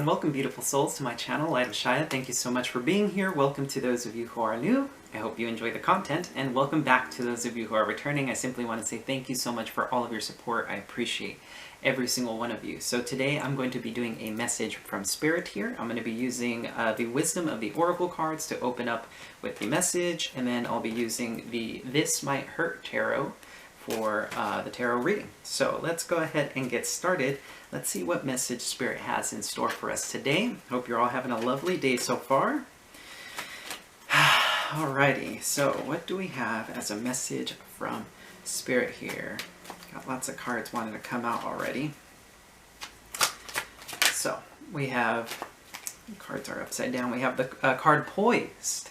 welcome beautiful souls to my channel, Light of Shaya. Thank you so much for being here. Welcome to those of you who are new. I hope you enjoy the content, and welcome back to those of you who are returning. I simply want to say thank you so much for all of your support. I appreciate every single one of you. So today I'm going to be doing a message from Spirit here. I'm going to be using the Wisdom of the Oracle cards to open up with the message, and then I'll be using the This Might Hurt Tarot for the tarot reading. So let's go ahead and get started. Let's see what message Spirit has in store for us today. Hope you're all having a lovely day so far. Alrighty, so what do we have as a message from Spirit here? Got lots of cards wanting to come out already. So we have, cards are upside down, we have the card Poised.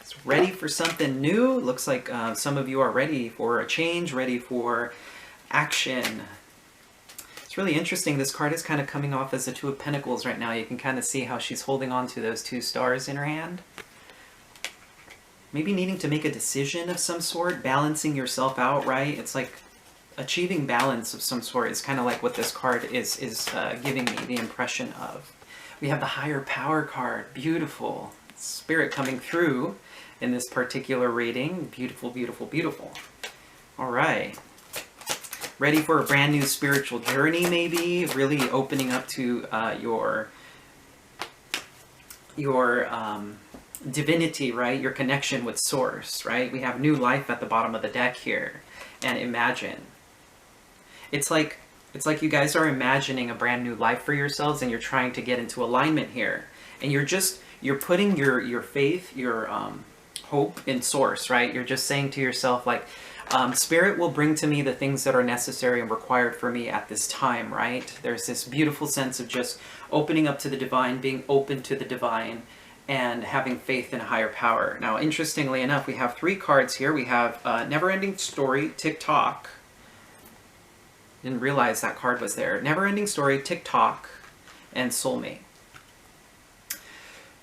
It's ready for something new. Looks like some of you are ready for a change, ready for action. It's really interesting. This card is kind of coming off as the Two of Pentacles right now. You can kind of see how she's holding on to those two stars in her hand. Maybe needing to make a decision of some sort, balancing yourself out, right? It's like achieving balance of some sort is kind of like what this card is giving me the impression of. We have the Higher Power card. Beautiful. Spirit coming through in this particular reading. Beautiful, beautiful, beautiful. All right. Ready for a brand new spiritual journey, maybe? Really opening up to your divinity, right? Your connection with Source, right? We have new life at the bottom of the deck here. And imagine. It's like you guys are imagining a brand new life for yourselves, and you're trying to get into alignment here. And you're putting your faith, your hope in Source, right? You're just saying to yourself, like, Spirit will bring to me the things that are necessary and required for me at this time, right? There's this beautiful sense of just opening up to the divine, being open to the divine, and having faith in a higher power. Now, interestingly enough, we have three cards here. We have Never-Ending Story, Tick-Tock. Didn't realize that card was there. Never-Ending Story, Tick-Tock, and Soulmate.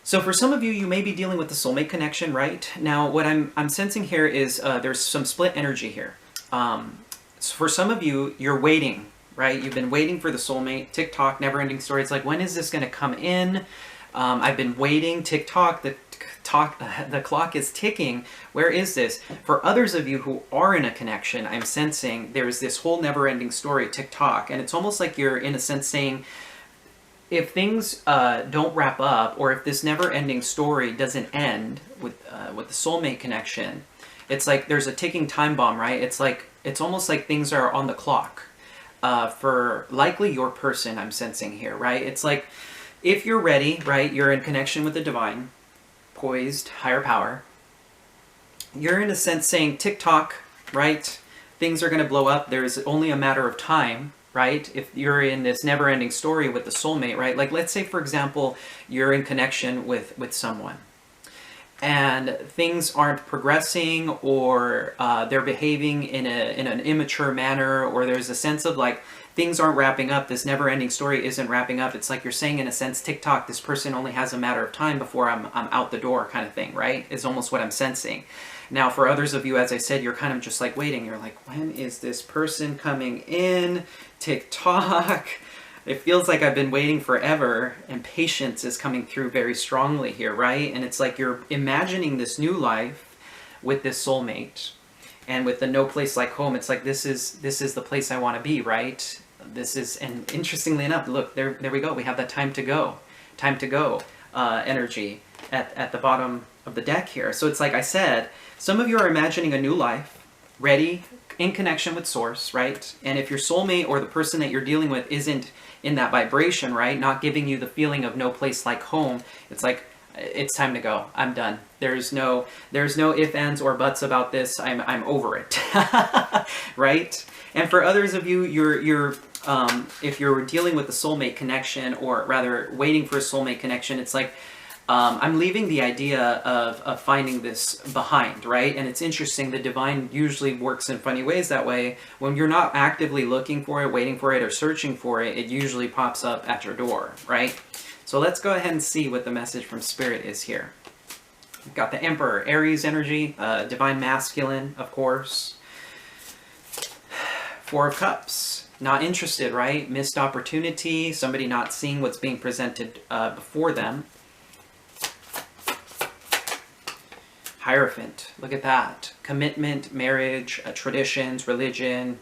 So for some of you, you may be dealing with the soulmate connection, right? Now, what I'm sensing here is there's some split energy here. So for some of you, you're waiting, right? You've been waiting for the soulmate. Tick-Tock, Never-Ending Story. It's like, when is this going to come in? I've been waiting. Tick-Tock, the clock is ticking. Where is this? For others of you who are in a connection, I'm sensing there's this whole never-ending story, Tick-Tock. And it's almost like you're, in a sense, saying, if things don't wrap up, or if this never-ending story doesn't end with the soulmate connection, it's like there's a ticking time bomb, right? It's almost like things are on the clock for likely your person. I'm sensing here, right? It's like if you're ready, right? You're in connection with the divine, poised, higher power. You're in a sense saying, tick-tock, right? Things are going to blow up. There's only a matter of time. Right? If you're in this never-ending story with the soulmate, right? Like, let's say, for example, you're in connection with someone and things aren't progressing, or they're behaving in an immature manner, or there's a sense of like things aren't wrapping up, this never-ending story isn't wrapping up. It's like you're saying, in a sense, tick-tock, this person only has a matter of time before I'm out the door, kind of thing, right? Is almost what I'm sensing. Now, for others of you, as I said, you're kind of just like waiting. You're like, when is this person coming in? Tick-tock. It feels like I've been waiting forever, and patience is coming through very strongly here, right? And it's like you're imagining this new life with this soulmate, and with the no place like home. It's like this is the place I want to be, right? This is, and interestingly enough, look, there we go. We have that time to go energy at the bottom of the deck here. So it's like I said, some of you are imagining a new life, ready, in connection with Source, right? And if your soulmate or the person that you're dealing with isn't in that vibration, right, not giving you the feeling of no place like home, it's like, it's time to go. I'm done. There's no ifs, ands, or buts about this. I'm over it, right? And for others of you, if you're dealing with the soulmate connection, or rather waiting for a soulmate connection, it's like, I'm leaving the idea of finding this behind, right? And it's interesting, the divine usually works in funny ways that way. When you're not actively looking for it, waiting for it, or searching for it, it usually pops up at your door, right? So let's go ahead and see what the message from Spirit is here. We've got the Emperor, Aries energy, divine masculine, of course. Four of Cups, not interested, right? Missed opportunity, somebody not seeing what's being presented before them. Hierophant, look at that. Commitment, marriage, traditions, religion,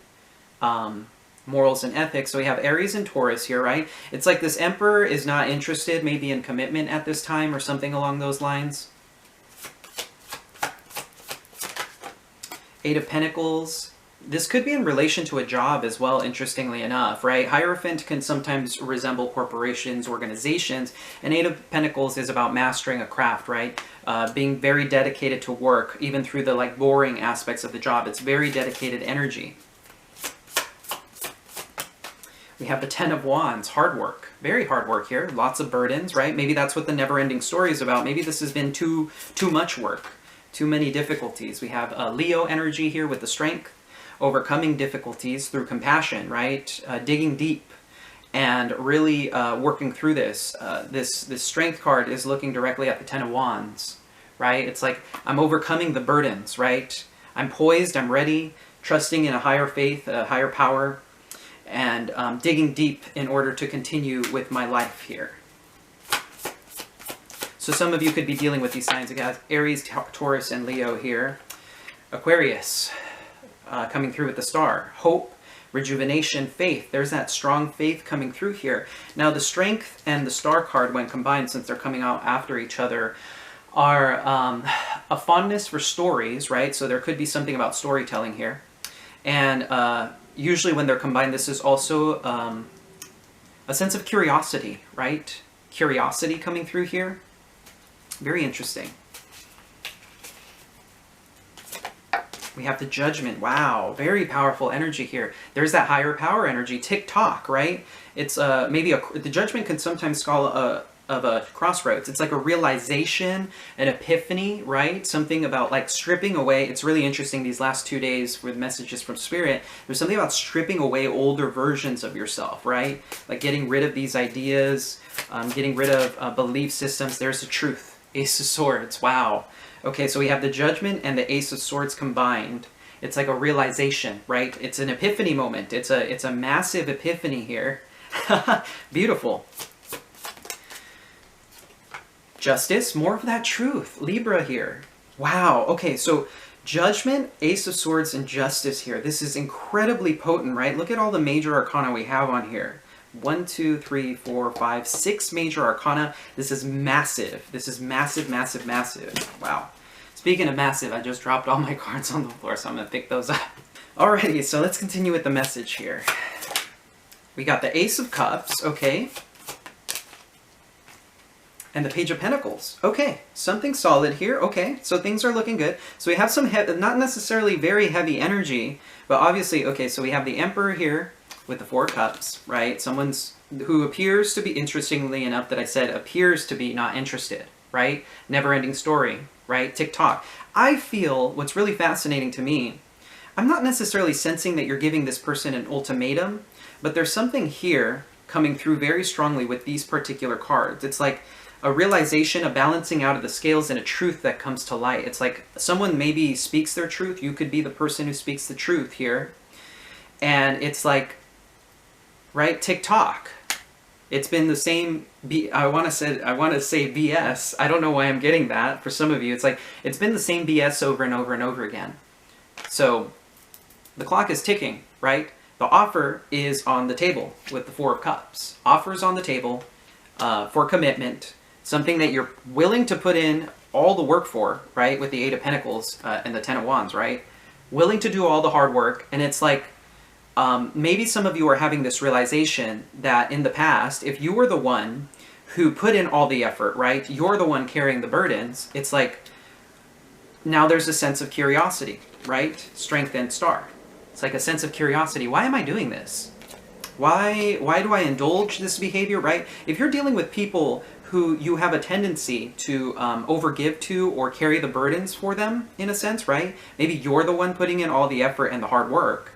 morals and ethics. So we have Aries and Taurus here, right? It's like this Emperor is not interested maybe in commitment at this time or something along those lines. Eight of Pentacles. This could be in relation to a job as well, interestingly enough, right? Hierophant can sometimes resemble corporations, organizations, and Eight of Pentacles is about mastering a craft, right? Being very dedicated to work, even through the like boring aspects of the job. It's very dedicated energy. We have the Ten of Wands, hard work, very hard work here. Lots of burdens, right? Maybe that's what the never-ending story is about. Maybe this has been too much work, too many difficulties. We have Leo energy here with the strength. Overcoming difficulties through compassion, right? Digging deep and really working through this. This strength card is looking directly at the Ten of Wands, right? It's like I'm overcoming the burdens, right? I'm poised, I'm ready, trusting in a higher faith, a higher power, and digging deep in order to continue with my life here. So some of you could be dealing with these signs. Again, Aries, Taurus, and Leo here. Aquarius. Coming through with the star. Hope, rejuvenation, faith. There's that strong faith coming through here. Now the strength and the star card, when combined, since they're coming out after each other, are a fondness for stories, right? So there could be something about storytelling here. And usually when they're combined, this is also a sense of curiosity, right? Curiosity coming through here. Very interesting. We have the Judgment. Wow, very powerful energy here. There's that higher power energy, tick-tock, right? It's maybe the Judgment can sometimes call of a crossroads. It's like a realization, an epiphany, right? Something about like stripping away. It's really interesting these last 2 days with messages from Spirit. There's something about stripping away older versions of yourself, right? Like getting rid of these ideas, getting rid of belief systems. There's the truth. Ace of Swords. Wow. Okay, so we have the Judgment and the Ace of Swords combined. It's like a realization, right? It's an epiphany moment. It's a massive epiphany here. Beautiful. Justice, more of that truth. Libra here. Wow. Okay, so Judgment, Ace of Swords, and Justice here. This is incredibly potent, right? Look at all the major arcana we have on here. 1, 2, 3, 4, 5, 6 major arcana. This is massive. This is massive, massive, massive. Wow. Speaking of massive, I just dropped all my cards on the floor, so I'm going to pick those up. Alrighty, so let's continue with the message here. We got the Ace of Cups, okay. And the Page of Pentacles. Okay, something solid here. Okay, so things are looking good. So we have some, not necessarily very heavy energy, but obviously, okay, so we have the Emperor here with the Four Cups, right? Someone's who appears to be, interestingly enough that I said, appears to be not interested, right? Never-ending story, right? Tick-tock. I feel what's really fascinating to me, I'm not necessarily sensing that you're giving this person an ultimatum, but there's something here coming through very strongly with these particular cards. It's like a realization, a balancing out of the scales, and a truth that comes to light. It's like someone maybe speaks their truth. You could be the person who speaks the truth here. And it's like, right, tick-tock. It's been the same, I want to say BS. I don't know why I'm getting that. For some of you, it's like, it's been the same BS over and over and over again. So, the clock is ticking, right? The offer is on the table with the Four of Cups. Offer's on the table for commitment. Something that you're willing to put in all the work for, right? With the Eight of Pentacles and the Ten of Wands, right? Willing to do all the hard work. And it's like, maybe some of you are having this realization that in the past, if you were the one who put in all the effort, right? You're the one carrying the burdens. It's like, now there's a sense of curiosity, right? Strength and Star. It's like a sense of curiosity. Why am I doing this? Why do I indulge this behavior, right? If you're dealing with people who you have a tendency to overgive to or carry the burdens for them, in a sense, right? Maybe you're the one putting in all the effort and the hard work.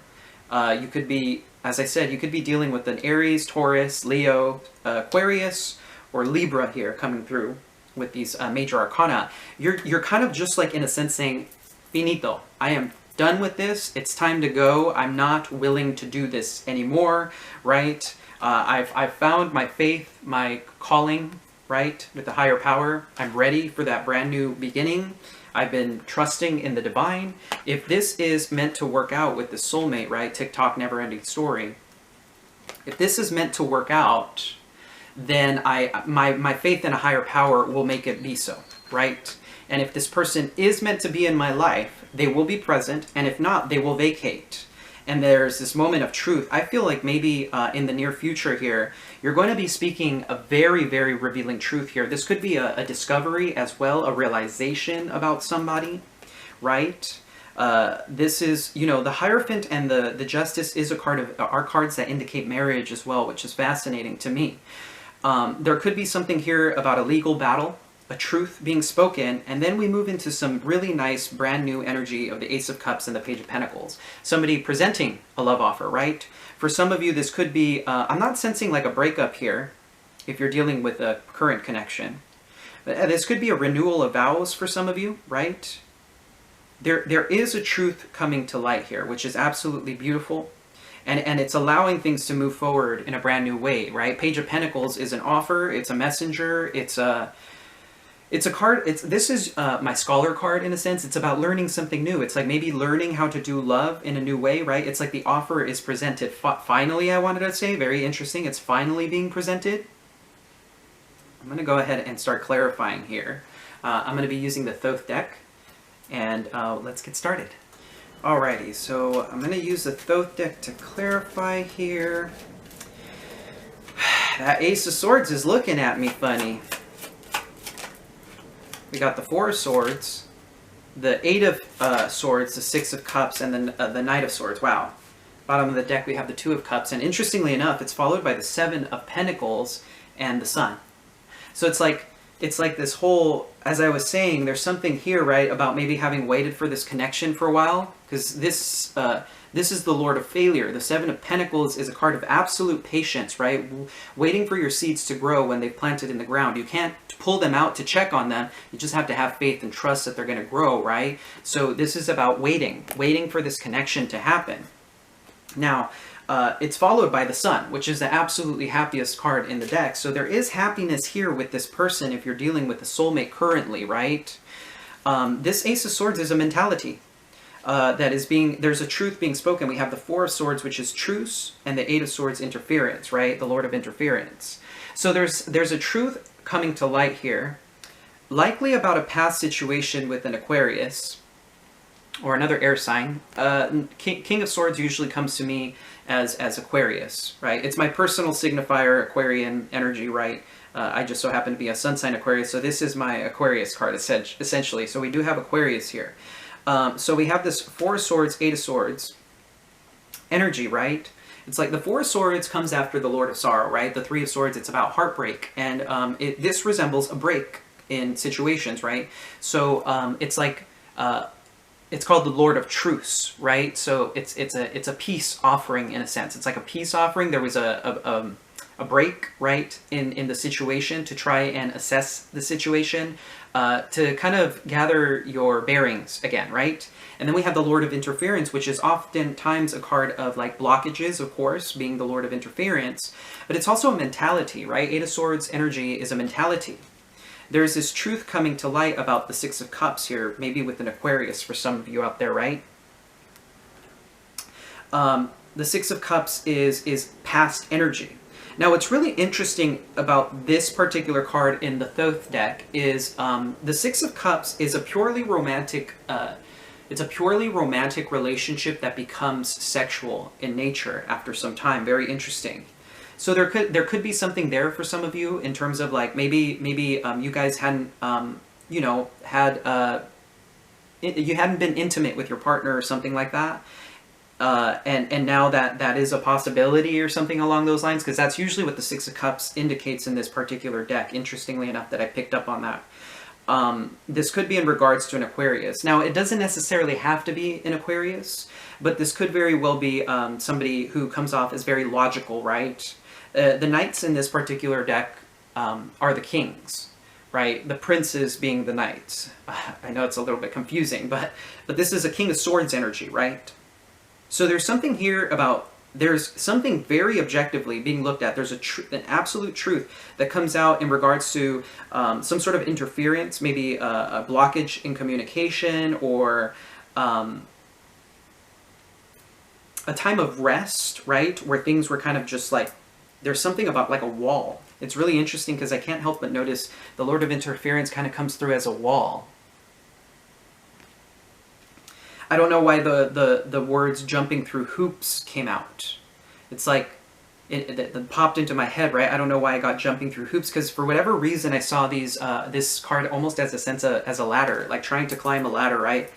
You could be, as I said, you could be dealing with an Aries, Taurus, Leo, Aquarius, or Libra here coming through with these major arcana. You're kind of just like, in a sense, saying, finito. I am done with this. It's time to go. I'm not willing to do this anymore, right? I've found my faith, my calling, right, with the higher power. I'm ready for that brand new beginning. I've been trusting in the divine. If this is meant to work out with the soulmate, right, TikTok never ending story, if this is meant to work out, then my faith in a higher power will make it be so, right? And if this person is meant to be in my life, they will be present, and if not, they will vacate. And there's this moment of truth. I feel like maybe in the near future here, you're going to be speaking a very, very revealing truth here. This could be a discovery as well, a realization about somebody, right? This is, you know, the Hierophant and the Justice is a card of, are cards that indicate marriage as well, which is fascinating to me. There could be something here about a legal battle, a truth being spoken, and then we move into some really nice brand new energy of the Ace of Cups and the Page of Pentacles. Somebody presenting a love offer, right? For some of you, this could be, I'm not sensing like a breakup here, if you're dealing with a current connection. But this could be a renewal of vows for some of you, right? There is a truth coming to light here, which is absolutely beautiful. And it's allowing things to move forward in a brand new way, right? Page of Pentacles is an offer, it's a messenger, it's a card. This is my scholar card in a sense. It's about learning something new. It's like maybe learning how to do love in a new way, right? It's like the offer is presented. Finally, I wanted to say, very interesting. It's finally being presented. I'm going to go ahead and start clarifying here. I'm going to be using the Thoth deck, and let's get started. Alrighty, so I'm going to use the Thoth deck to clarify here. That Ace of Swords is looking at me funny. We got the Four of Swords, the Eight of Swords, the Six of Cups, and then the Knight of Swords. Wow. Bottom of the deck we have the Two of Cups, and interestingly enough, it's followed by the Seven of Pentacles and the Sun. So it's like this whole, as I was saying, there's something here, right, about maybe having waited for this connection for a while, because this is the Lord of Failure. The Seven of Pentacles is a card of absolute patience, right? Waiting for your seeds to grow when they've planted in the ground. You can't pull them out to check on them. You just have to have faith and trust that they're going to grow, right? So this is about waiting for this connection to happen. Now, it's followed by the Sun, which is the absolutely happiest card in the deck. So there is happiness here with this person if you're dealing with a soulmate currently, right? This Ace of Swords is a mentality. That is there's a truth being spoken. We have the Four of Swords, which is truce, and the Eight of Swords, interference, right? The Lord of Interference. So there's a truth coming to light here, likely about a past situation with an Aquarius or another air sign. King of Swords usually comes to me as Aquarius, right? It's my personal signifier, Aquarian energy, right? I just so happen to be a sun sign Aquarius, so this is my Aquarius card, essentially. So we do have Aquarius here. So we have this Four of Swords, Eight of Swords energy, right? It's like the Four of Swords comes after the Lord of Sorrow, right? The Three of Swords, it's about heartbreak. And this resembles a break in situations, right? So it's like, it's called the Lord of Truce, right? So it's a peace offering in a sense. It's like a peace offering. There was a break, right, in the situation to try and assess the situation, to kind of gather your bearings again, right? And then we have the Lord of Interference, which is oftentimes a card of like blockages, of course, being the Lord of Interference, but it's also a mentality, right? Eight of Swords energy is a mentality. There's this truth coming to light about the Six of Cups here, maybe with an Aquarius for some of you out there, right? The Six of Cups is past energy. Now, what's really interesting about this particular card in the Thoth deck is the Six of Cups is a purely romantic. It's a purely romantic relationship that becomes sexual in nature after some time. Very interesting. So there could be something there for some of you in terms of like maybe you guys hadn't you know you hadn't been intimate with your partner or something like that. And now that is a possibility or something along those lines, because that's usually what the Six of Cups indicates in this particular deck, interestingly enough, that I picked up on that. This could be in regards to an Aquarius. Now, it doesn't necessarily have to be an Aquarius, but this could very well be somebody who comes off as very logical, right? The Knights in this particular deck are the kings, right? The princes being the knights. I know it's a little bit confusing, but this is a King of Swords energy, right? So there's something here about, there's something very objectively being looked at. There's an absolute truth that comes out in regards to some sort of interference, maybe a blockage in communication, or a time of rest, right? Where things were kind of just like, there's something about like a wall. It's really interesting because I can't help but notice the Lord of Interference kind of comes through as a wall. I don't know why the words jumping through hoops came out. It's like, it popped into my head, right? I don't know why I got jumping through hoops, because for whatever reason I saw this card almost as a sense as a ladder, like trying to climb a ladder, right?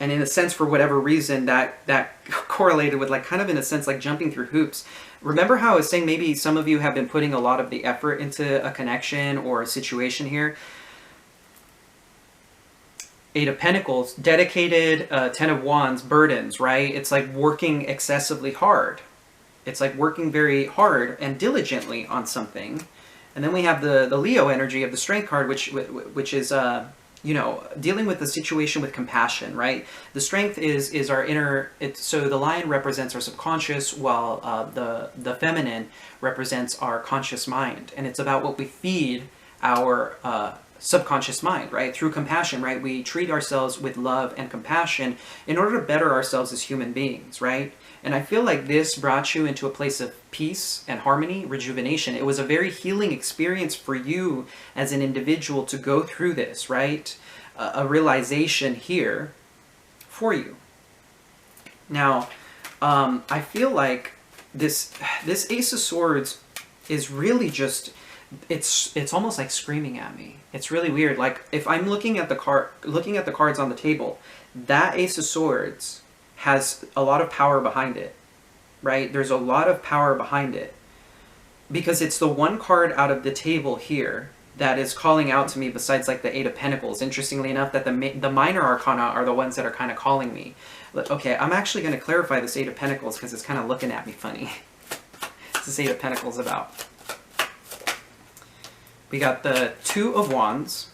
And in a sense, for whatever reason, that correlated with, like, kind of in a sense, like jumping through hoops. Remember how I was saying maybe some of you have been putting a lot of the effort into a connection or a situation here? Eight of Pentacles, dedicated, Ten of Wands, burdens, right? It's like working excessively hard. It's like working very hard and diligently on something. And then we have the Leo energy of the Strength card, which is, you know, dealing with the situation with compassion, right? The Strength is our inner, so the lion represents our subconscious, while the feminine represents our conscious mind. And it's about what we feed our subconscious mind, right? Through compassion, right? We treat ourselves with love and compassion in order to better ourselves as human beings, right? And I feel like this brought you into a place of peace and harmony, rejuvenation. It was a very healing experience for you as an individual to go through this, right? A realization here for you. Now, I feel like this Ace of Swords is really just, it's almost like screaming at me. It's really weird. Like, if I'm looking at the cards on the table, that Ace of Swords has a lot of power behind it, right? There's a lot of power behind it, because it's the one card out of the table here that is calling out to me, besides like the Eight of Pentacles. Interestingly enough, that the minor arcana are the ones that are kind of calling me. Okay, I'm actually going to clarify this Eight of Pentacles because it's kind of looking at me funny. What's this Eight of Pentacles about? We got the Two of Wands,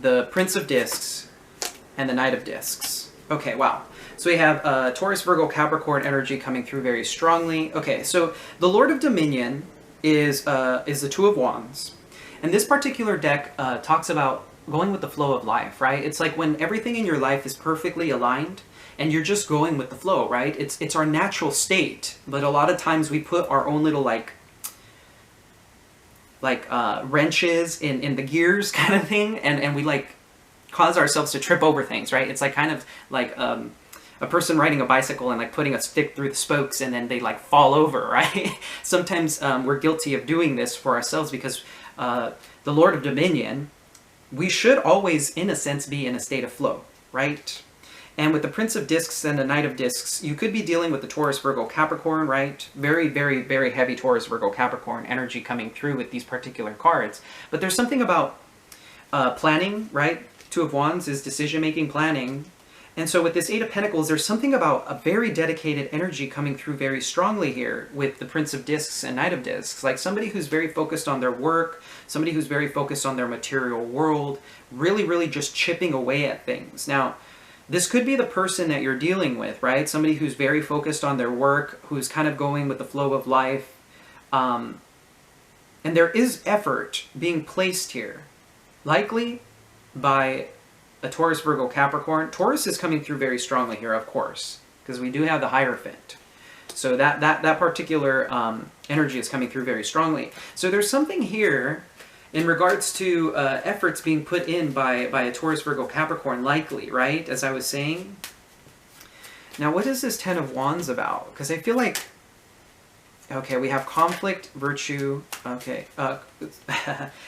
the Prince of Discs, and the Knight of Discs. Okay, wow. So we have Taurus, Virgo, Capricorn energy coming through very strongly. Okay, so the Lord of Dominion is the Two of Wands. And this particular deck talks about going with the flow of life, right? It's like when everything in your life is perfectly aligned and you're just going with the flow, right? It's our natural state. But a lot of times we put our own little like wrenches in the gears kind of thing, and we like cause ourselves to trip over things, right? It's like kind of like a person riding a bicycle and like putting a stick through the spokes and then they like fall over, right? Sometimes we're guilty of doing this for ourselves because the Lord of Dominion, we should always, in a sense, be in a state of flow, right? And with the Prince of Discs and the Knight of Discs, you could be dealing with the Taurus, Virgo, Capricorn, right? Very, very, very heavy Taurus, Virgo, Capricorn energy coming through with these particular cards. But there's something about planning, right? Two of Wands is decision-making, planning. And so with this Eight of Pentacles, there's something about a very dedicated energy coming through very strongly here with the Prince of Discs and Knight of Discs. Like somebody who's very focused on their work, somebody who's very focused on their material world, really, really just chipping away at things. Now, this could be the person that you're dealing with, right? Somebody who's very focused on their work, who's kind of going with the flow of life. And there is effort being placed here, likely by a Taurus, Virgo, Capricorn. Taurus is coming through very strongly here, of course, because we do have the Hierophant. So that particular energy is coming through very strongly. So there's something here in regards to efforts being put in by a Taurus, Virgo, Capricorn, likely, right? As I was saying. Now, what is this Ten of Wands about? Because I feel like, okay, we have conflict, virtue, okay.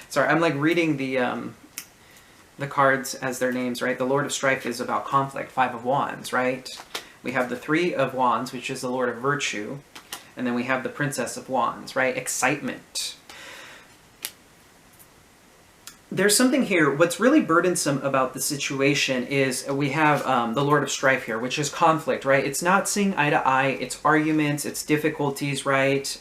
Sorry, I'm like reading the cards as their names, right? The Lord of Strife is about conflict, Five of Wands, right? We have the Three of Wands, which is the Lord of Virtue. And then we have the Princess of Wands, right? Excitement. there's something here. What's really burdensome about the situation is we have the Lord of Strife here, which is conflict, right? It's not seeing eye to eye. It's arguments. It's difficulties, right?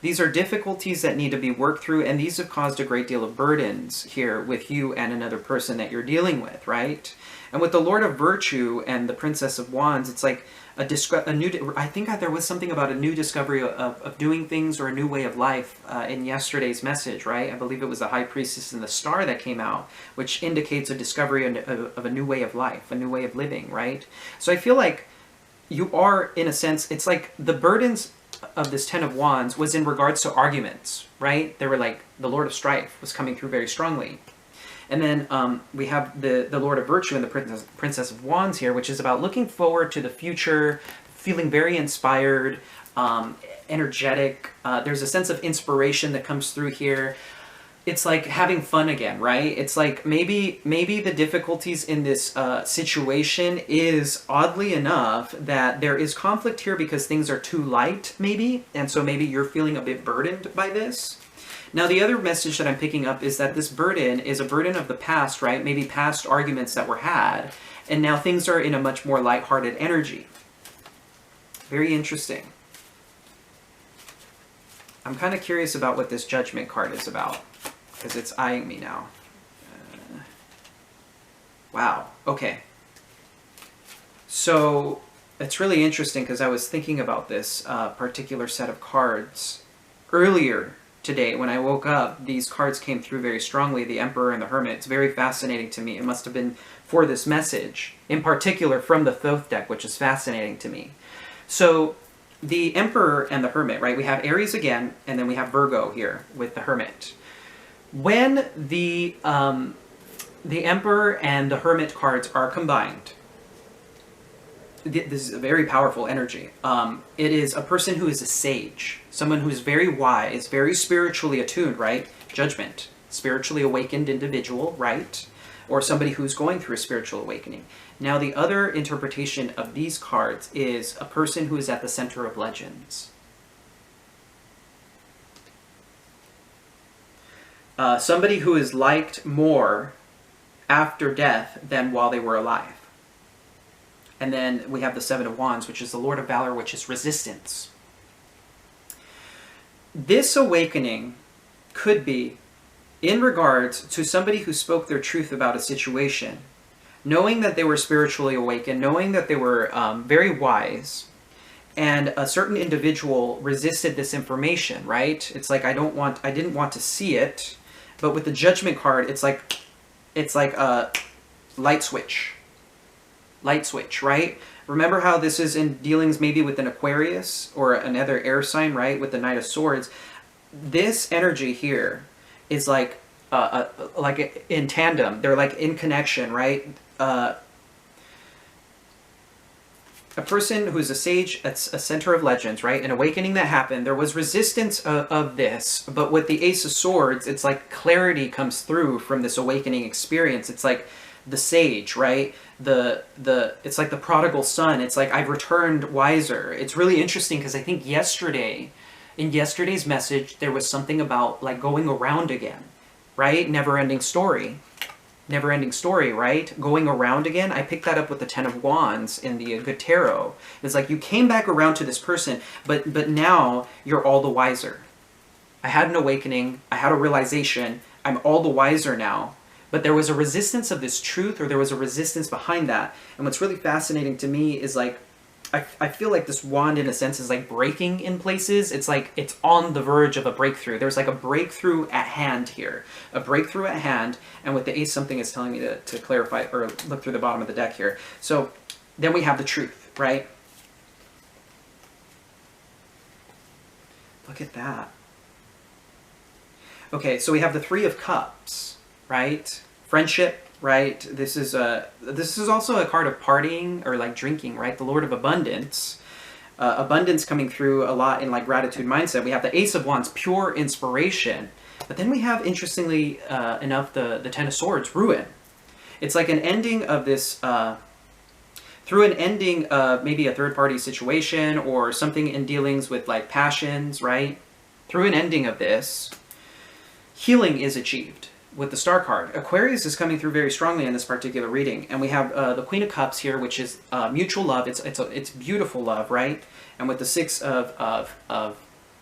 These are difficulties that need to be worked through, and these have caused a great deal of burdens here with you and another person that you're dealing with, right? And with the Lord of Virtue and the Princess of Wands, it's like a new. I think there was something about a new discovery of doing things or a new way of life in yesterday's message, right? I believe it was the High Priestess and the Star that came out, which indicates a discovery of a new way of life, a new way of living, right? So I feel like you are, in a sense, it's like the burdens of this Ten of Wands was in regards to arguments, right? They were like the Lord of Strife was coming through very strongly. And then we have the Lord of Virtue and the Princess of Wands here, which is about looking forward to the future, feeling very inspired, energetic. There's a sense of inspiration that comes through here. It's like having fun again, right? It's like maybe the difficulties in this situation is, oddly enough, that there is conflict here because things are too light, maybe. And so maybe you're feeling a bit burdened by this. Now, the other message that I'm picking up is that this burden is a burden of the past, right? Maybe past arguments that were had, and now things are in a much more lighthearted energy. Very interesting. I'm kind of curious about what this Judgment card is about, because it's eyeing me now. Wow, okay. So, it's really interesting because I was thinking about this particular set of cards earlier today. When I woke up, these cards came through very strongly, the Emperor and the Hermit. It's very fascinating to me. It must have been for this message, in particular from the Thoth deck, which is fascinating to me. So the Emperor and the Hermit, right? We have Aries again, and then we have Virgo here with the Hermit. When the Emperor and the Hermit cards are combined, this is a very powerful energy. It is a person who is a sage, someone who is very wise, very spiritually attuned, right? Judgment, spiritually awakened individual, right? Or somebody who's going through a spiritual awakening. Now, the other interpretation of these cards is a person who is at the center of legends. Somebody who is liked more after death than while they were alive. And then we have the Seven of Wands, which is the Lord of Valor, which is resistance. This awakening could be in regards to somebody who spoke their truth about a situation, knowing that they were spiritually awakened, knowing that they were very wise, and a certain individual resisted this information, right? It's like, I didn't want to see it, but with the Judgment card, it's like a light switch. Light switch, right? Remember how this is in dealings maybe with an Aquarius or another air sign, right? With the Knight of Swords. This energy here is like in tandem. They're like in connection, right? A person who's a sage, that's a center of legends, right? An awakening that happened. There was resistance of this, but with the Ace of Swords, it's like clarity comes through from this awakening experience. It's like the sage, right? It's like the prodigal son. It's like, I've returned wiser. It's really interesting because I think in yesterday's message, there was something about like going around again, right? Never-ending story. Never-ending story, right? Going around again. I picked that up with the Ten of Wands in the Good Tarot. It's like you came back around to this person, but now you're all the wiser. I had an awakening. I had a realization. I'm all the wiser now. But there was a resistance of this truth, or there was a resistance behind that. And what's really fascinating to me is like, I feel like this wand in a sense is like breaking in places. It's like it's on the verge of a breakthrough. There's like a breakthrough at hand here. A breakthrough at hand. And with the Ace, something is telling me to clarify or look through the bottom of the deck here. So then we have the truth, right? Look at that. Okay, so we have the Three of Cups, right? Friendship, right? This is also a card of partying or like drinking, right? The Lord of Abundance. Abundance coming through a lot in like gratitude mindset. We have the Ace of Wands, pure inspiration. But then we have, interestingly enough, the Ten of Swords, ruin. It's like an ending of this, through an ending of maybe a third-party situation or something in dealings with like passions, right? Through an ending of this, healing is achieved. with the Star card. Aquarius is coming through very strongly in this particular reading, and we have the Queen of Cups here, which is mutual love. It's beautiful love, right? And with the Six of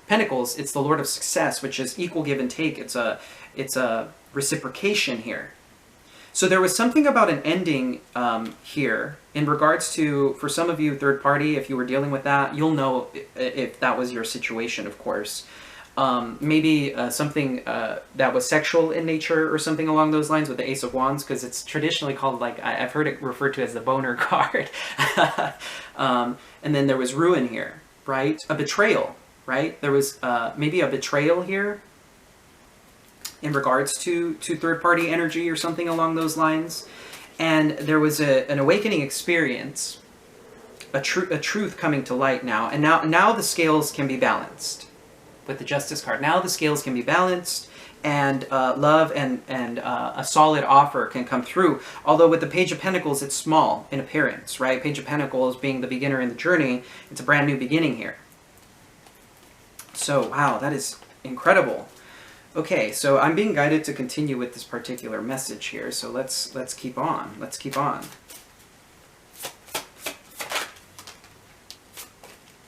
Pentacles, it's the Lord of Success, which is equal give and take. It's a reciprocation here. So there was something about an ending here in regards to, for some of you, third party, if you were dealing with that, you'll know if that was your situation, of course. Maybe something that was sexual in nature or something along those lines with the Ace of Wands, because it's traditionally called, like, I've heard it referred to as the boner card. And then there was ruin here, right? A betrayal, right? There was maybe a betrayal here in regards to third-party energy or something along those lines. And there was an awakening experience, a truth coming to light now. And now the scales can be balanced with the Justice card. Now the scales can be balanced, and love and a solid offer can come through. Although with the Page of Pentacles, it's small in appearance, right? Page of Pentacles being the beginner in the journey, it's a brand new beginning here. So, wow, that is incredible. Okay, so I'm being guided to continue with this particular message here, so let's keep on. Let's keep on.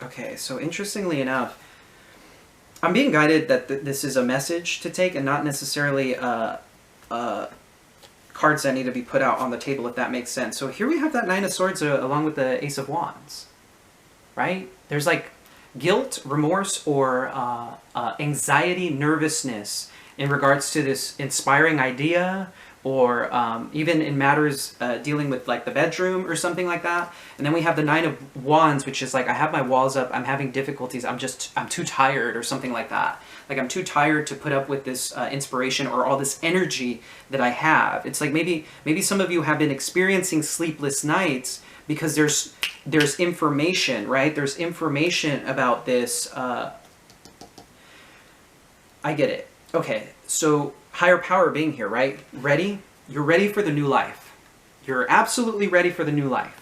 Okay, so interestingly enough, I'm being guided that this is a message to take and not necessarily cards that need to be put out on the table, if that makes sense. So here we have that Nine of Swords along with the Ace of Wands, right? There's like guilt, remorse, or anxiety, nervousness in regards to this inspiring idea, or even in matters dealing with like the bedroom or something like that. And then we have the Nine of Wands, which is like, I have my walls up, I'm having difficulties, I'm too tired or something like that. Like, I'm too tired to put up with this inspiration or all this energy that I have. It's like maybe some of you have been experiencing sleepless nights because there's information, right? There's information about this. I get it. Okay, so higher power being here, right? Ready? You're ready for the new life. You're absolutely ready for the new life.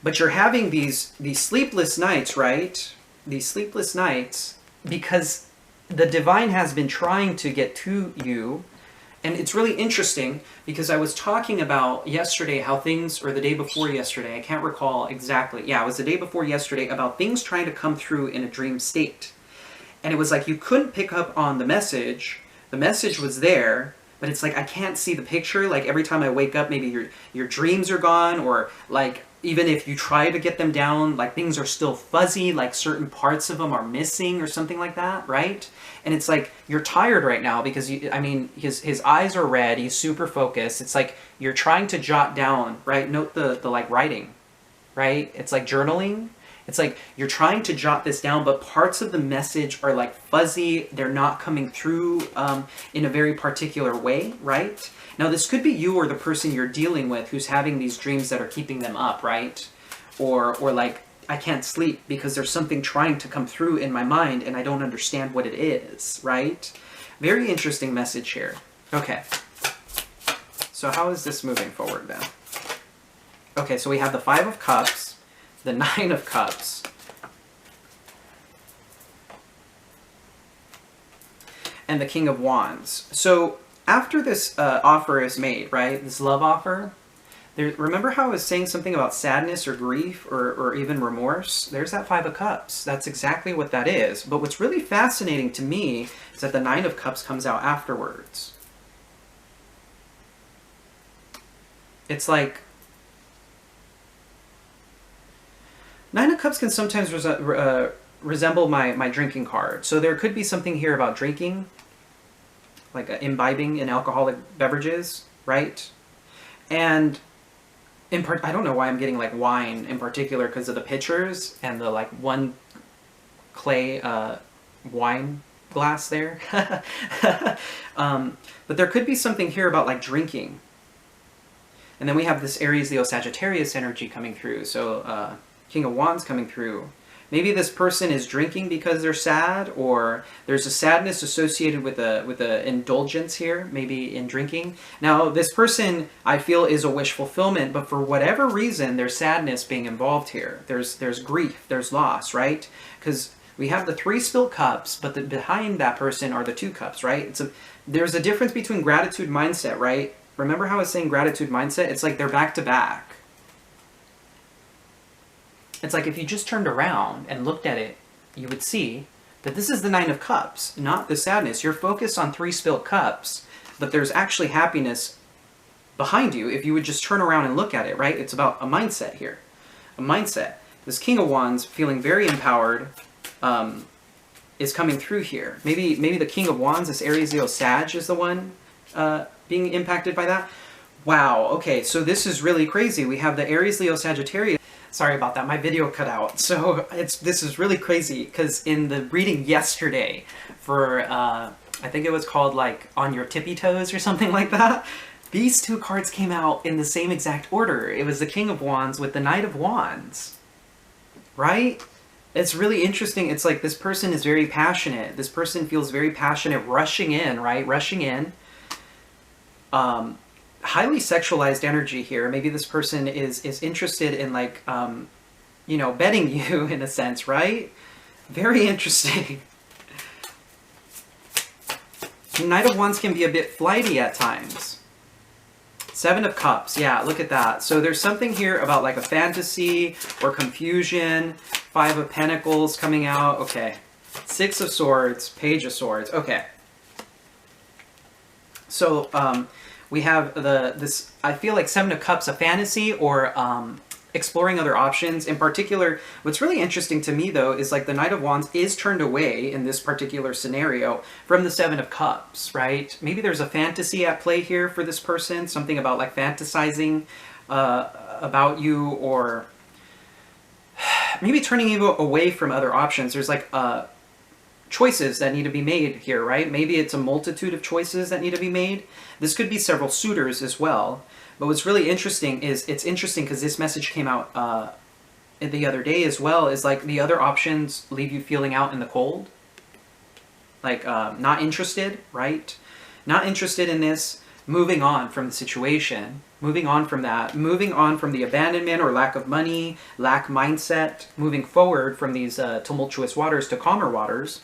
But you're having these sleepless nights, right? These sleepless nights because the divine has been trying to get to you. And it's really interesting because I was talking about yesterday how things, or the day before yesterday, I can't recall exactly. Yeah, it was the day before yesterday, about things trying to come through in a dream state. And it was like you couldn't pick up on the message. The message was there, but it's like I can't see the picture. Like every time I wake up, maybe your dreams are gone, or like even if you try to get them down, like things are still fuzzy, like certain parts of them are missing or something like that, right? And it's like you're tired right now because his eyes are red, he's super focused. It's like you're trying to jot down, right? Note the like writing, right? It's like journaling. It's like you're trying to jot this down, but parts of the message are like fuzzy. They're not coming through in a very particular way, right? Now, this could be you or the person you're dealing with who's having these dreams that are keeping them up, right? Or like, I can't sleep because there's something trying to come through in my mind and I don't understand what it is, right? Very interesting message here. Okay. So how is this moving forward then? Okay, so we have the Five of Cups, the Nine of Cups, and the King of Wands. So after this offer is made, right, this love offer, remember how I was saying something about sadness or grief or even remorse? There's that Five of Cups. That's exactly what that is. But what's really fascinating to me is that the Nine of Cups comes out afterwards. It's like Nine of Cups can sometimes resemble my drinking card. So there could be something here about drinking, like imbibing in alcoholic beverages, right? And I don't know why I'm getting like wine in particular because of the pictures and the like one clay wine glass there. But there could be something here about like drinking. And then we have this Aries, Leo, Sagittarius energy coming through. So King of Wands coming through. Maybe this person is drinking because they're sad, or there's a sadness associated with a indulgence here, maybe in drinking. Now, this person, I feel, is a wish fulfillment, but for whatever reason, there's sadness being involved here. There's grief, there's loss, right? Because we have the 3 spilled cups, but behind that person are the 2 cups, right? There's a difference between gratitude mindset, right? Remember how I was saying gratitude mindset? It's like they're back to back. It's like if you just turned around and looked at it, you would see that this is the Nine of Cups, not the sadness. You're focused on 3 spilled cups, but there's actually happiness behind you if you would just turn around and look at it, right? It's about a mindset here. A mindset. This King of Wands, feeling very empowered, is coming through here. Maybe the King of Wands, this Aries, Leo, Sag is the one being impacted by that. Wow, okay, so this is really crazy. We have the Aries, Leo, Sagittarius. Sorry about that, my video cut out. So this is really crazy because in the reading yesterday for, I think it was called like On Your Tippy Toes or something like that, these 2 cards came out in the same exact order. It was the King of Wands with the Knight of Wands, right? It's really interesting. It's like this person is very passionate. This person feels very passionate, rushing in, right? Rushing in. Highly sexualized energy here. Maybe this person is interested in like, you know, betting you in a sense, right? Very interesting. Knight of Wands can be a bit flighty at times. 7 of Cups, yeah, look at that. So there's something here about like a fantasy or confusion. 5 of Pentacles coming out, okay. 6 of Swords, Page of Swords, okay. So we have this, I feel like 7 of Cups, a fantasy or exploring other options. In particular, what's really interesting to me though is like the Knight of Wands is turned away in this particular scenario from the 7 of Cups, right? Maybe there's a fantasy at play here for this person, something about like fantasizing about you, or maybe turning you away from other options. There's like choices that need to be made here, right? Maybe it's a multitude of choices that need to be made. This could be several suitors as well. But what's really interesting is, it's interesting because this message came out the other day as well, is like the other options leave you feeling out in the cold. Like not interested, right? Not interested in this, moving on from the situation, moving on from that, moving on from the abandonment or lack of money, lack mindset, moving forward from these tumultuous waters to calmer waters.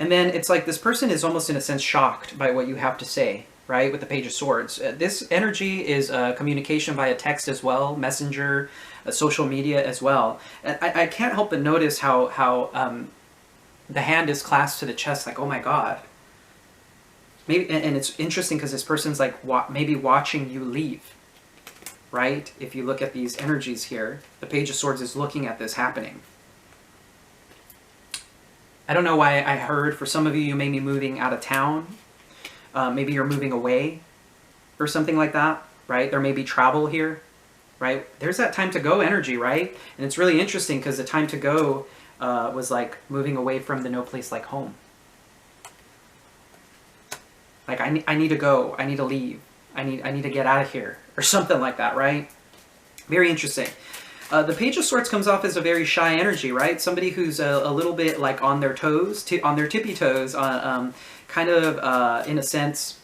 And then it's like this person is almost in a sense shocked by what you have to say, right, with the Page of Swords. This energy is communication via text as well, messenger, social media as well. And I can't help but notice how the hand is clasped to the chest, like, oh my God. Maybe, and it's interesting because this person's like maybe watching you leave, right? If you look at these energies here, the Page of Swords is looking at this happening. I don't know why I heard, for some of you, you may be moving out of town. Maybe you're moving away or something like that, right? There may be travel here, right? There's that time to go energy, right? And it's really interesting because the time to go was like moving away from the no place like home. Like I need to go, I need to leave, I need to get out of here or something like that, right? Very interesting. The Page of Swords comes off as a very shy energy, right? Somebody who's a little bit like on their toes, on their tippy toes, kind of, in a sense,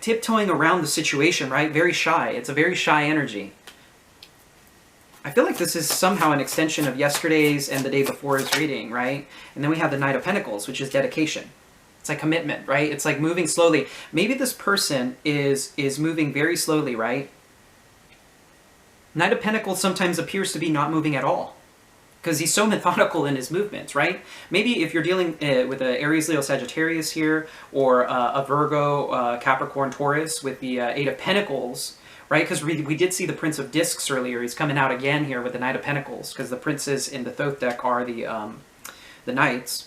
tiptoeing around the situation, right? Very shy. It's a very shy energy. I feel like this is somehow an extension of yesterday's and the day before's reading, right? And then we have the Knight of Pentacles, which is dedication. It's like commitment, right? It's like moving slowly. Maybe this person is moving very slowly, right? Knight of Pentacles sometimes appears to be not moving at all because he's so methodical in his movements, right? Maybe if you're dealing with an Aries, Leo, Sagittarius here, or a Virgo, Capricorn, Taurus with the 8 of Pentacles, right? Because we did see the Prince of Discs earlier. He's coming out again here with the Knight of Pentacles because the princes in the Thoth deck are the knights.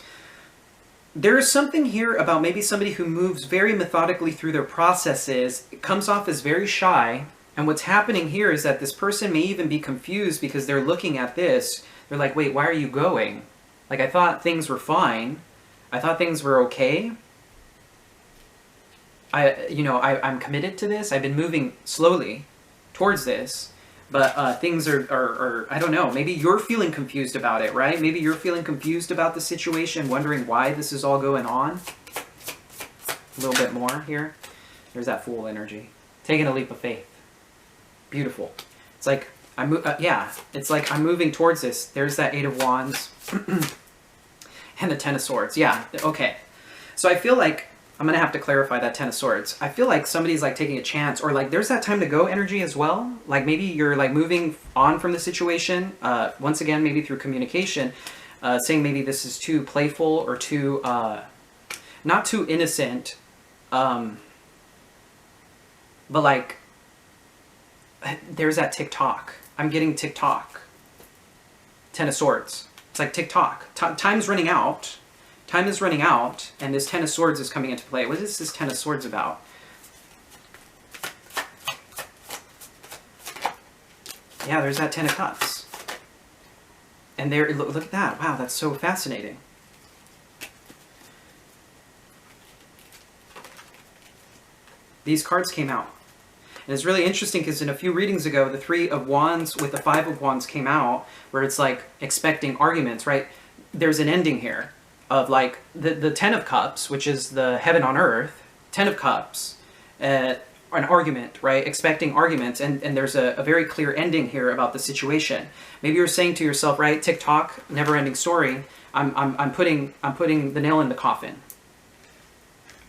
There is something here about maybe somebody who moves very methodically through their processes. It comes off as very shy. And what's happening here is that this person may even be confused because they're looking at this. They're like, wait, why are you going? Like, I thought things were fine. I thought things were okay. I'm committed to this. I've been moving slowly towards this. But things are, I don't know, maybe you're feeling confused about it, right? Maybe you're feeling confused about the situation, wondering why this is all going on. A little bit more here. There's that Fool energy. Taking a leap of faith. Beautiful. It's like it's like I'm moving towards this. There's that 8 of Wands. And the Ten of Swords. Yeah, okay. So I feel like I'm going to have to clarify that Ten of Swords. I feel like somebody's like taking a chance, or like there's that time to go energy as well. Like maybe you're like moving on from the situation, once again, maybe through communication, saying maybe this is too playful or too, not too innocent, but like there's that TikTok. I'm getting TikTok. Ten of Swords. It's like TikTok. Time's running out. Time is running out, and this Ten of Swords is coming into play. What is this Ten of Swords about? Yeah, there's that Ten of Cups. And there, look at that. Wow, that's so fascinating. These cards came out. And it's really interesting because in a few readings ago, the Three of Wands with the Five of Wands came out, where it's like expecting arguments, right? There's an ending here of like the Ten of Cups, which is the heaven on earth, Ten of Cups, an argument, right? Expecting arguments, and there's a very clear ending here about the situation. Maybe you're saying to yourself, right, TikTok, never-ending story, I'm putting the nail in the coffin,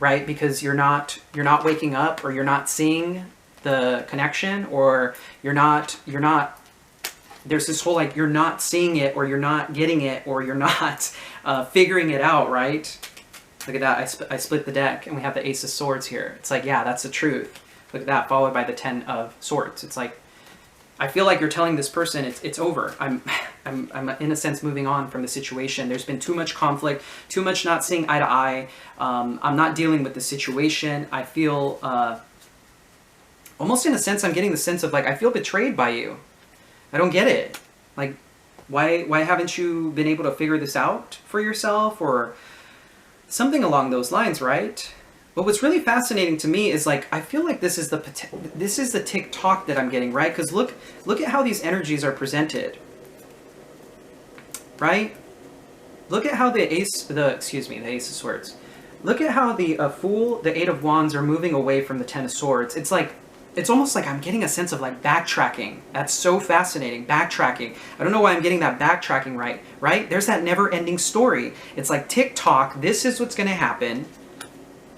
right? Because you're not waking up, or you're not seeing the connection, or you're not there's this whole like you're not seeing it, or you're not getting it, or you're not figuring it out, right? Look at that. I split the deck, and we have the Ace of Swords here. It's like, yeah, that's the truth. Look at that, followed by the Ten of Swords. It's like, I feel like you're telling this person it's over. I'm in a sense moving on from the situation. There's been too much conflict, too much not seeing eye to eye. I'm not dealing with the situation. I feel almost in a sense, I'm getting the sense of like, I feel betrayed by you. I don't get it. Like, why haven't you been able to figure this out for yourself, or something along those lines, right? But what's really fascinating to me is like, I feel like this is the TikTok that I'm getting, right? Because look at how these energies are presented, right? Look at how the Ace of Swords. Look at how the Fool, the Eight of Wands are moving away from the Ten of Swords. It's like, it's almost like I'm getting a sense of like backtracking. That's so fascinating. Backtracking. I don't know why I'm getting that backtracking right? There's that never-ending story. It's like TikTok, this is what's going to happen.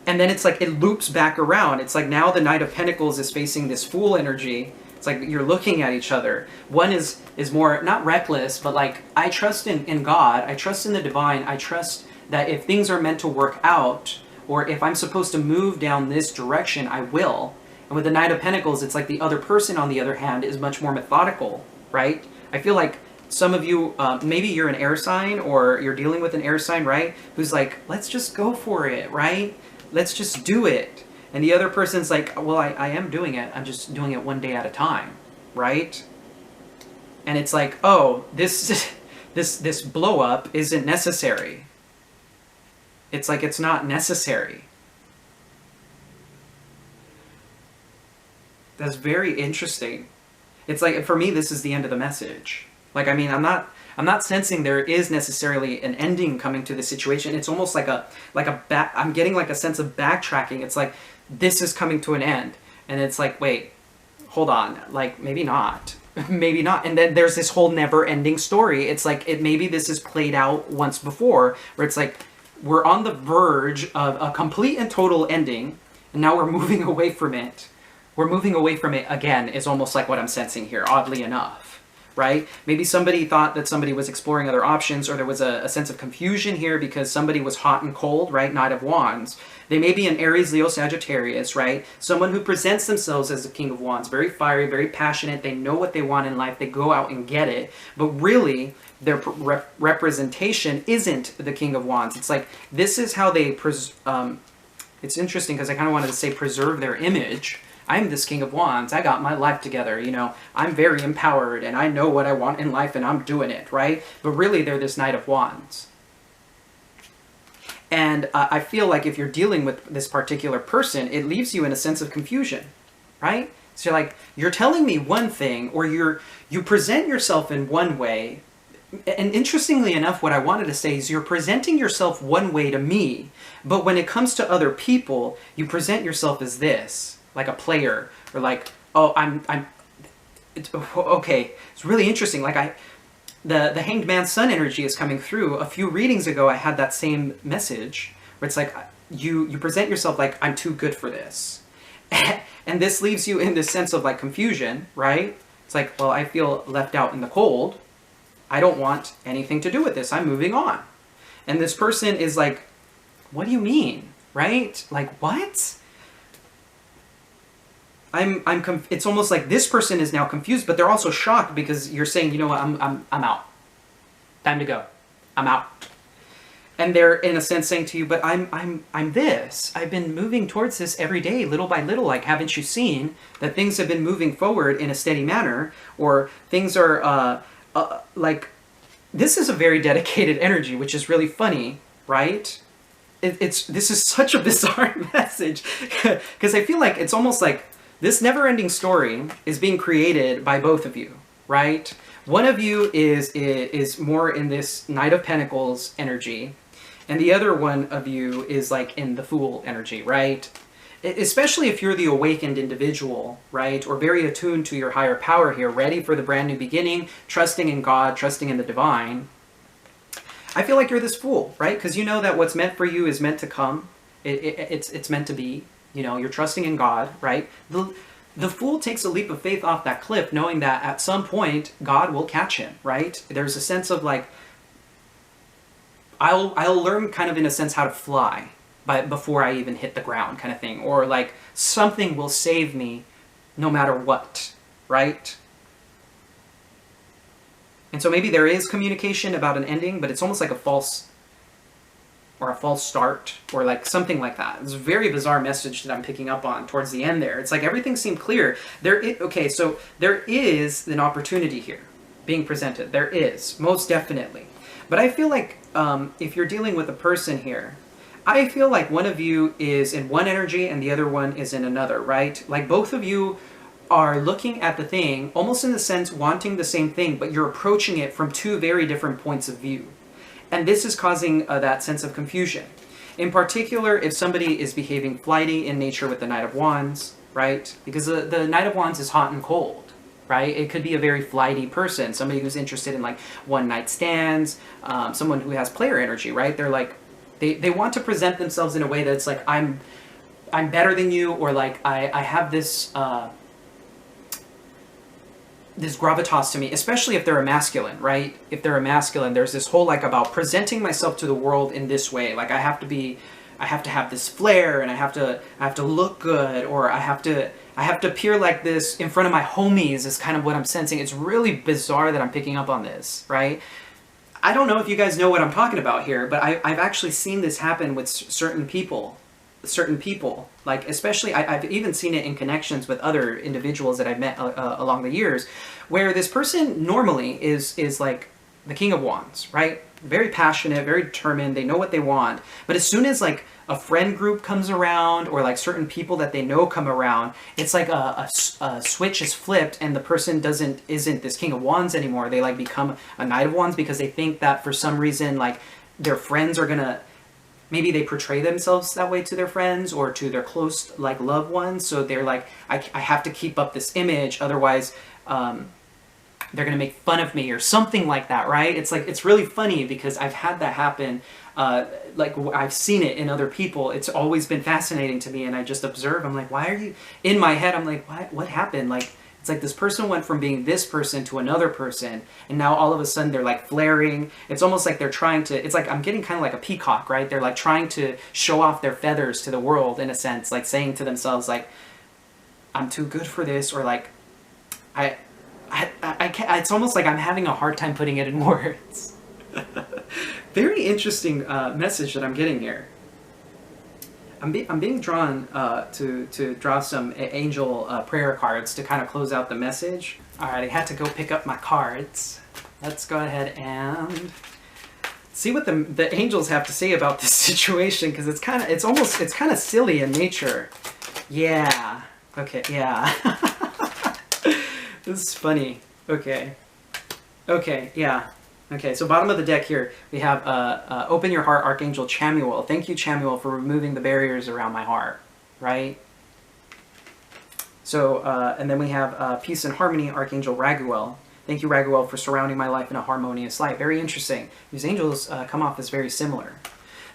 And then it's like it loops back around. It's like now the Knight of Pentacles is facing this Fool energy. It's like you're looking at each other. One is more, not reckless, but like, I trust in God. I trust in the divine. I trust that if things are meant to work out, or if I'm supposed to move down this direction, I will. And with the Knight of Pentacles, it's like the other person, on the other hand, is much more methodical, right? I feel like some of you, maybe you're an air sign, or you're dealing with an air sign, right? Who's like, let's just go for it, right? Let's just do it. And the other person's like, well, I am doing it. I'm just doing it one day at a time, right? And it's like, oh, this blow up isn't necessary. It's like, it's not necessary. That's very interesting. It's like, for me, this is the end of the message. Like, I mean, I'm not sensing there is necessarily an ending coming to the situation. It's almost like I'm getting like a sense of backtracking. It's like, this is coming to an end. And it's like, wait, hold on. Like, maybe not. Maybe not. And then there's this whole never-ending story. It's like, maybe this is played out once before, where it's like, we're on the verge of a complete and total ending, and now we're moving away from it. We're moving away from it again, is almost like what I'm sensing here, oddly enough, right? Maybe somebody thought that somebody was exploring other options, or there was a sense of confusion here because somebody was hot and cold, right? Knight of Wands. They may be an Aries, Leo, Sagittarius, right? Someone who presents themselves as the King of Wands, very fiery, very passionate. They know what they want in life. They go out and get it. But really, their representation isn't the King of Wands. It's like, this is how they, it's interesting because I kind of wanted to say preserve their image. I'm this King of Wands. I got my life together, you know. I'm very empowered, and I know what I want in life, and I'm doing it, right? But really, they're this Knight of Wands. And I feel like if you're dealing with this particular person, it leaves you in a sense of confusion, right? So like, you're telling me one thing, or you present yourself in one way. And interestingly enough, what I wanted to say is you're presenting yourself one way to me, but when it comes to other people, you present yourself as this, like a player, or like, oh, okay. It's really interesting. Like the Hanged Man's Sun energy is coming through. A few readings ago, I had that same message where it's like you present yourself like, I'm too good for this. And this leaves you in this sense of like confusion, right? It's like, well, I feel left out in the cold. I don't want anything to do with this. I'm moving on. And this person is like, what do you mean? Right? Like, what? It's almost like this person is now confused, but they're also shocked because you're saying, you know what, I'm out. Time to go. I'm out. And they're in a sense saying to you, but I'm this. I've been moving towards this every day, little by little. Like, haven't you seen that things have been moving forward in a steady manner, or things are like, this is a very dedicated energy, which is really funny, right? This is such a bizarre message because I feel like it's almost like this never-ending story is being created by both of you, right? One of you is more in this Knight of Pentacles energy, and the other one of you is like in the Fool energy, right? Especially if you're the awakened individual, right? Or very attuned to your higher power here, ready for the brand new beginning, trusting in God, trusting in the divine. I feel like you're this Fool, right? Because you know that what's meant for you is meant to come. It's meant to be. You know, you're trusting in God, right? The Fool takes a leap of faith off that cliff, knowing that at some point God will catch him, right? There's a sense of like, I'll learn kind of in a sense how to fly before I even hit the ground, kind of thing, or like something will save me no matter what, right? And so maybe there is communication about an ending, but it's almost like a false start, or like something like that. It's a very bizarre message that I'm picking up on towards the end there. It's like everything seemed clear. Okay, so there is an opportunity here being presented. There is, most definitely. But I feel like if you're dealing with a person here, I feel like one of you is in one energy and the other one is in another, right? Like both of you are looking at the thing, almost in the sense wanting the same thing, but you're approaching it from two very different points of view. And this is causing that sense of confusion. In particular, if somebody is behaving flighty in nature with the Knight of Wands, right? Because the Knight of Wands is hot and cold, right? It could be a very flighty person, somebody who's interested in like one-night stands, someone who has player energy, right? They're like, they want to present themselves in a way that's like, I'm better than you, or like I have this this gravitas to me, especially if they're a masculine, right? If they're a masculine, there's this whole like about presenting myself to the world in this way. Like I have to have this flair, and I have to look good, or I have to appear like this in front of my homies is kind of what I'm sensing. It's really bizarre that I'm picking up on this, right? I don't know if you guys know what I'm talking about here, but I've actually seen this happen with certain people, like especially I've even seen it in connections with other individuals that I've met along the years, where this person normally is like the King of Wands, right? Very passionate, very determined, they know what they want, but as soon as like a friend group comes around, or like certain people that they know come around, it's like a switch is flipped, and the person isn't this King of Wands anymore. They like become a Knight of Wands because they think that for some reason like their friends are gonna, maybe they portray themselves that way to their friends or to their close like loved ones, so they're like, I have to keep up this image, otherwise they're gonna make fun of me or something like that, right? It's like, it's really funny because I've had that happen, like I've seen it in other people. It's always been fascinating to me, and I just observe, I'm like, why are you, in my head I'm like, what happened? Like, it's like this person went from being this person to another person, and now all of a sudden they're like flaring. It's almost like they're trying to, it's like I'm getting kind of like a peacock, right? They're like trying to show off their feathers to the world, in a sense, like saying to themselves like, I'm too good for this, or like, I can't, it's almost like I'm having a hard time putting it in words. Very interesting message that I'm getting here. I'm being drawn to draw some angel prayer cards to kind of close out the message. All right, I had to go pick up my cards. Let's go ahead and see what the angels have to say about this situation, because it's kind of silly in nature. Yeah. Okay. Yeah. This is funny. Okay. Okay. Yeah. Okay, so bottom of the deck here, we have Open Your Heart, Archangel Chamuel. Thank you, Chamuel, for removing the barriers around my heart, right? So, and then we have Peace and Harmony, Archangel Raguel. Thank you, Raguel, for surrounding my life in a harmonious light. Very interesting. These angels come off as very similar.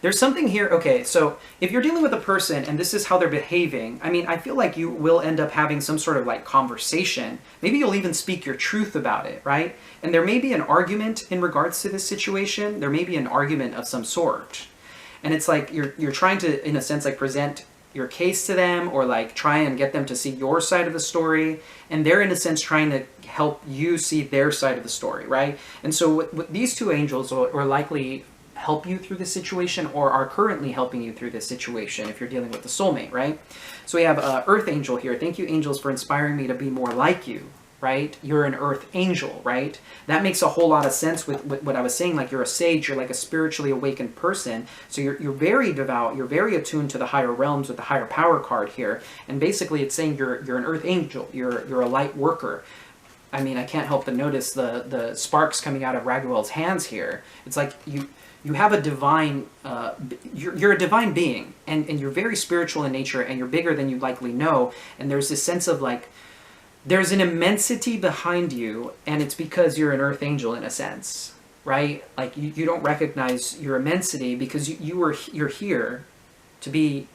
There's something here, okay, so if you're dealing with a person and this is how they're behaving, I mean, I feel like you will end up having some sort of like conversation. Maybe you'll even speak your truth about it, right? And there may be an argument in regards to this situation. There may be an argument of some sort. And it's like you're trying to, in a sense, like present your case to them or like try and get them to see your side of the story. And they're, in a sense, trying to help you see their side of the story, right? And so what these two angels are likely help you through this situation or are currently helping you through this situation if you're dealing with the soulmate, right? So we have Earth Angel here. Thank you, angels, for inspiring me to be more like you, right? You're an Earth Angel, right? That makes a whole lot of sense with what I was saying. Like, you're a sage, you're like a spiritually awakened person. So you're very devout, you're very attuned to the higher realms with the higher power card here. And basically it's saying you're an Earth Angel, you're a light worker. I mean, I can't help but notice the sparks coming out of Raguel's hands here. It's like you have a divine, you're a divine being, and you're very spiritual in nature, and you're bigger than you likely know, and there's this sense of like, there's an immensity behind you, and it's because you're an Earth Angel in a sense, right? Like, you don't recognize your immensity because you're here to be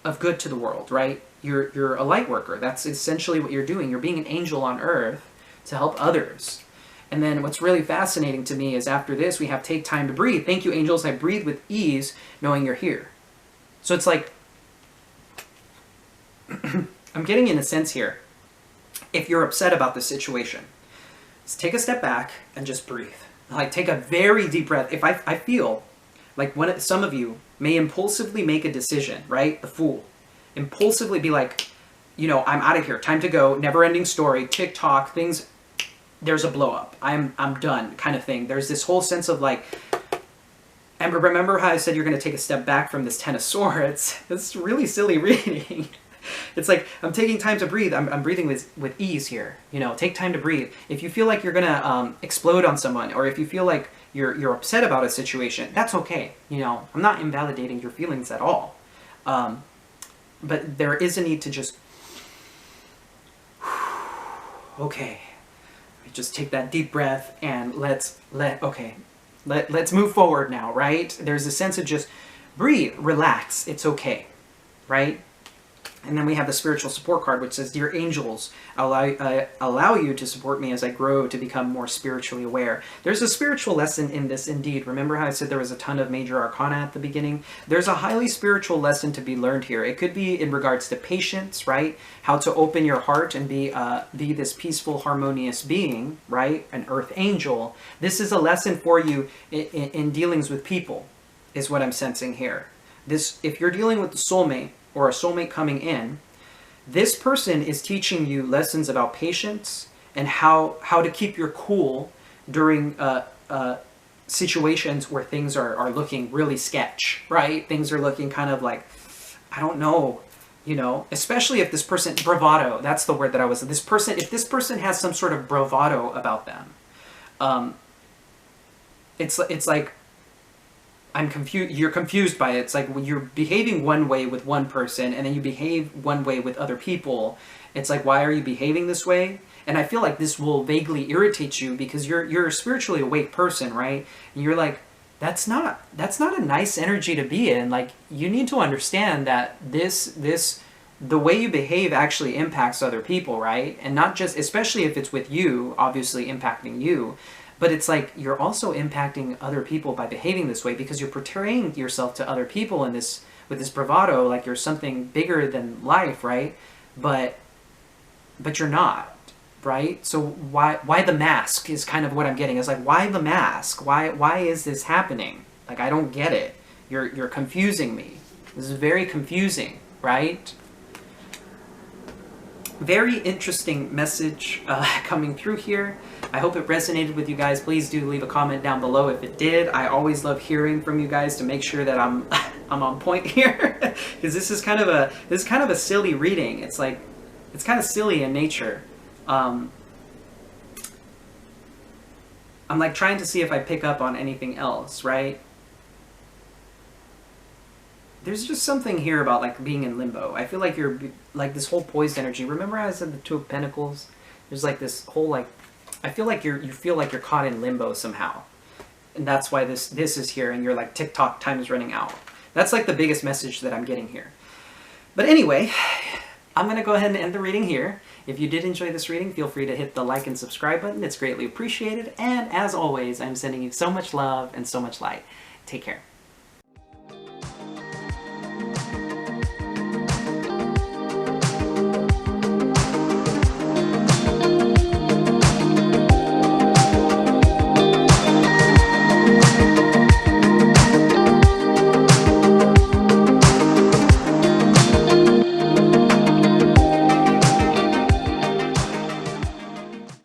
of good to the world, right? You're a light worker. That's essentially what you're doing. You're being an angel on Earth to help others. And then what's really fascinating to me is after this, we have take time to breathe. Thank you, angels. I breathe with ease, knowing you're here. So it's like, I'm getting in a sense here, if you're upset about the situation, just take a step back and just breathe. Like, take a very deep breath. If I feel like some of you may impulsively make a decision, right? The fool. Impulsively be like, you know, I'm out of here. Time to go. Never ending story. TikTok, things. There's a blow up. I'm done kind of thing. There's this whole sense of like, and remember how I said you're going to take a step back from this Ten of Swords? It's really silly reading. It's like, I'm taking time to breathe. I'm breathing with ease here. You know, take time to breathe. If you feel like you're going to explode on someone, or if you feel like you're upset about a situation, that's okay. You know, I'm not invalidating your feelings at all. But there is a need to just, okay, just take that deep breath and let's move forward now, right? There's a sense of just breathe, relax, it's okay, right? And then we have the spiritual support card, which says, Dear angels, allow you to support me as I grow to become more spiritually aware. There's a spiritual lesson in this indeed. Remember how I said there was a ton of major arcana at the beginning? There's a highly spiritual lesson to be learned here. It could be in regards to patience, right? How to open your heart and be this peaceful, harmonious being, right? An earth angel. This is a lesson for you in dealings with people, is what I'm sensing here. If you're dealing with the soulmate, or a soulmate coming in, this person is teaching you lessons about patience and how to keep your cool during situations where things are looking really sketch, right? Things are looking kind of like, I don't know, you know, especially if this person, bravado, that's the word that if this person has some sort of bravado about them, it's like, I'm confused. You're confused by it. It's like when you're behaving one way with one person and then you behave one way with other people. It's like, why are you behaving this way? And I feel like this will vaguely irritate you because you're a spiritually awake person, right? And you're like, that's not a nice energy to be in. Like, you need to understand that the way you behave actually impacts other people, right? And not just, especially if it's with you, obviously impacting you. But it's like you're also impacting other people by behaving this way because you're portraying yourself to other people with this bravado, like you're something bigger than life, right? But you're not, right? So why the mask is kind of what I'm getting. It's like, why the mask? Why is this happening? Like, I don't get it. You're confusing me. This is very confusing, right? Very interesting message coming through here. I hope it resonated with you guys. Please do leave a comment down below if it did. I always love hearing from you guys to make sure that I'm on point here, because this is kind of a silly reading. It's like, it's kind of silly in nature. I'm like trying to see if I pick up on anything else, right? There's just something here about like being in limbo. I feel like you're like this whole poised energy. Remember how I said the Two of Pentacles? There's like this whole like, I feel like you feel like you're caught in limbo somehow. And that's why this is here, and you're like, TikTok, time is running out. That's like the biggest message that I'm getting here. But anyway, I'm going to go ahead and end the reading here. If you did enjoy this reading, feel free to hit the like and subscribe button. It's greatly appreciated. And as always, I'm sending you so much love and so much light. Take care.